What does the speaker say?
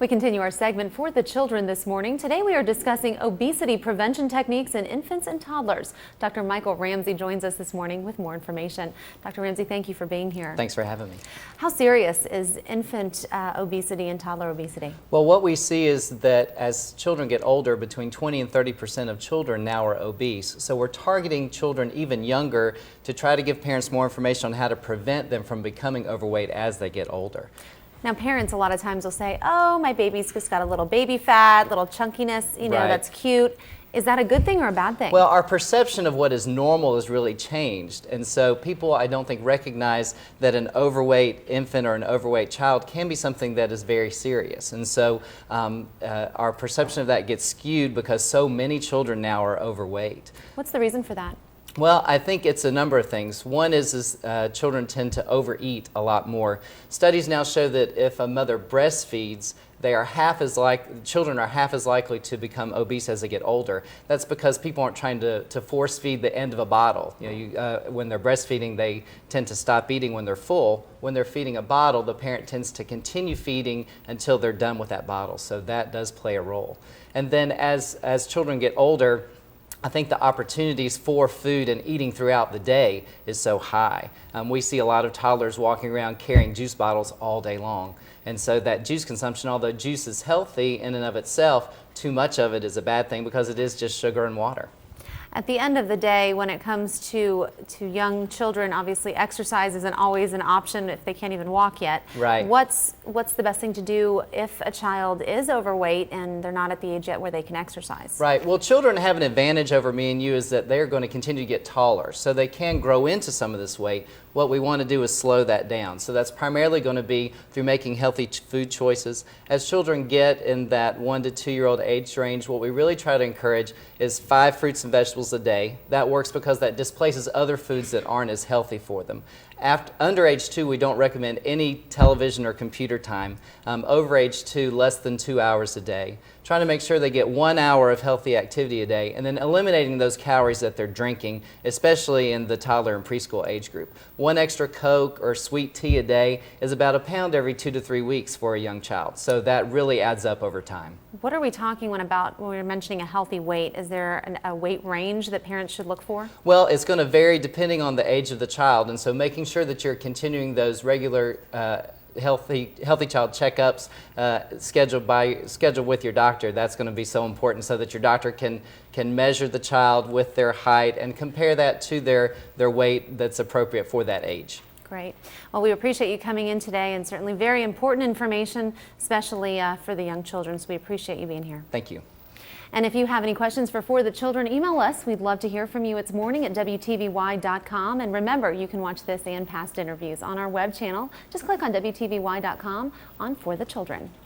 We continue our segment for the children this morning. Today we are discussing obesity prevention techniques in infants and toddlers. Dr. Michael Ramsey joins us this morning with more information. Dr. Ramsey, thank you for being here. Thanks for having me. How serious is infant obesity and toddler obesity? Well, what we see is that as children get older, between 20 and 30% of children now are obese. So we're targeting children even younger to try to give parents more information on how to prevent them from becoming overweight as they get older. Now, parents a lot of times will say, oh, my baby's just got a little baby fat, little chunkiness, you know, Right. That's cute. Is that a good thing or a bad thing? Well, our perception of what is normal has really changed. And so people, I don't think, recognize that an overweight infant or an overweight child can be something that is very serious. And so our perception of that gets skewed because so many children now are overweight. What's the reason for that? Well, I think it's a number of things. One is children tend to overeat a lot more. Studies now show that if a mother breastfeeds, children are half as likely to become obese as they get older. That's because people aren't trying to force feed the end of a bottle. You know, when they're breastfeeding, they tend to stop eating when they're full. When they're feeding a bottle, the parent tends to continue feeding until they're done with that bottle. So that does play a role. And then as children get older, I think the opportunities for food and eating throughout the day is so high. We see a lot of toddlers walking around carrying juice bottles all day long. And so that juice consumption, although juice is healthy in and of itself, too much of it is a bad thing because it is just sugar and water. At the end of the day, when it comes to young children, obviously exercise isn't always an option if they can't even walk yet. Right. What's the best thing to do if a child is overweight and they're not at the age yet where they can exercise? Right. Well, children have an advantage over me and you is that they're going to continue to get taller, so they can grow into some of this weight. What we want to do is slow that down. So that's primarily going to be through making healthy food choices. As children get in that 1 to 2 year old age range, what we really try to encourage is 5 fruits and vegetables a day. That works because that displaces other foods that aren't as healthy for them. Under age 2, we don't recommend any television or computer time. Over age 2, less than 2 hours a day. Trying to make sure they get 1 hour of healthy activity a day, and then eliminating those calories that they're drinking, especially in the toddler and preschool age group. 1 extra Coke or sweet tea a day is about a pound every 2 to 3 weeks for a young child. So that really adds up over time. What are we talking when we're mentioning a healthy weight? Is there a weight range that parents should look for? Well, it's going to vary depending on the age of the child, and so making sure that you're continuing those regular healthy child checkups scheduled with your doctor. That's going to be so important so that your doctor can measure the child with their height and compare that to their weight that's appropriate for that age. Great. Well, we appreciate you coming in today, and certainly very important information, especially for the young children. So we appreciate you being here. Thank you. And if you have any questions for the children, email us. We'd love to hear from you. It's morning at WTVY.com. And remember, you can watch this and past interviews on our web channel. Just click on WTVY.com on For the Children.